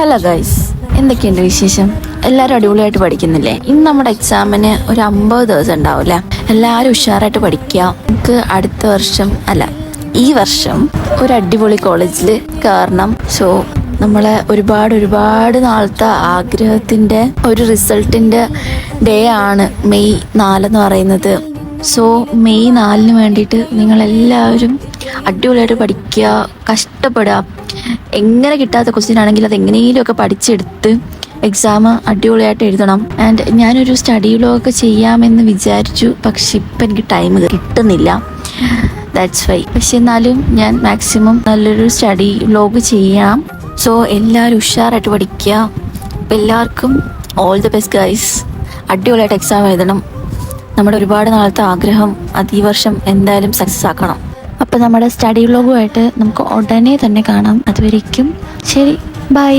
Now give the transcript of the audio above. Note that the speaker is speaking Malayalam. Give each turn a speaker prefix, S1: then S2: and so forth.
S1: ഹലോ ഗൈസ്, എന്തൊക്കെയുണ്ട് വിശേഷം? എല്ലാവരും അടിപൊളിയായിട്ട് പഠിക്കുന്നില്ലേ? ഇന്ന് നമ്മുടെ എക്സാമിന് ഒരു 50 ദിവസം ഉണ്ടാവില്ലേ? എല്ലാവരും ഉഷാറായിട്ട് പഠിക്കുക. നമുക്ക് അടുത്ത വർഷം ഈ വർഷം ഒരു അടിപൊളി കോളേജിൽ കയറണം. സോ നമ്മളെ ഒരുപാട് നാളത്തെ ആഗ്രഹത്തിൻ്റെ ഒരു റിസൾട്ടിൻ്റെ ഡേ ആണ് മെയ് 4 എന്ന് പറയുന്നത്. സോ മെയ് 4 വേണ്ടിയിട്ട് നിങ്ങളെല്ലാവരും അടിപൊളിയായിട്ട് പഠിക്കുക, കഷ്ടപ്പെടുക. എങ്ങനെ കിട്ടാത്ത ക്വസ്റ്റ്യൻ ആണെങ്കിൽ അത് എങ്ങനെയെങ്കിലുമൊക്കെ പഠിച്ചെടുത്ത് എക്സാം അടിപൊളിയായിട്ട് എഴുതണം. ആൻഡ് ഞാനൊരു സ്റ്റഡി വ്ലോഗ് ചെയ്യാമെന്ന് വിചാരിച്ചു, പക്ഷെ ഇപ്പം എനിക്ക് ടൈം കിട്ടുന്നില്ല. That's why. പക്ഷെ എന്നാലും ഞാൻ മാക്സിമം നല്ലൊരു സ്റ്റഡി വ്ലോഗ് ചെയ്യാം. സോ എല്ലാവരും ഉഷാറായിട്ട് പഠിക്കുക. അപ്പം എല്ലാവർക്കും ഓൾ ദി ബെസ്റ്റ് ഗൈസ്. അടിപൊളിയായിട്ട് എക്സാം എഴുതണം. നമ്മുടെ ഒരുപാട് നാളത്തെ ആഗ്രഹം അത് ഈ വർഷം എന്തായാലും സക്സസ് ആക്കണം. അപ്പോൾ നമ്മുടെ സ്റ്റഡി വ്ലോഗുമായിട്ട് നമുക്ക് ഉടനെ തന്നെ കാണാം. അതുവരേക്കും ശരി, ബൈ.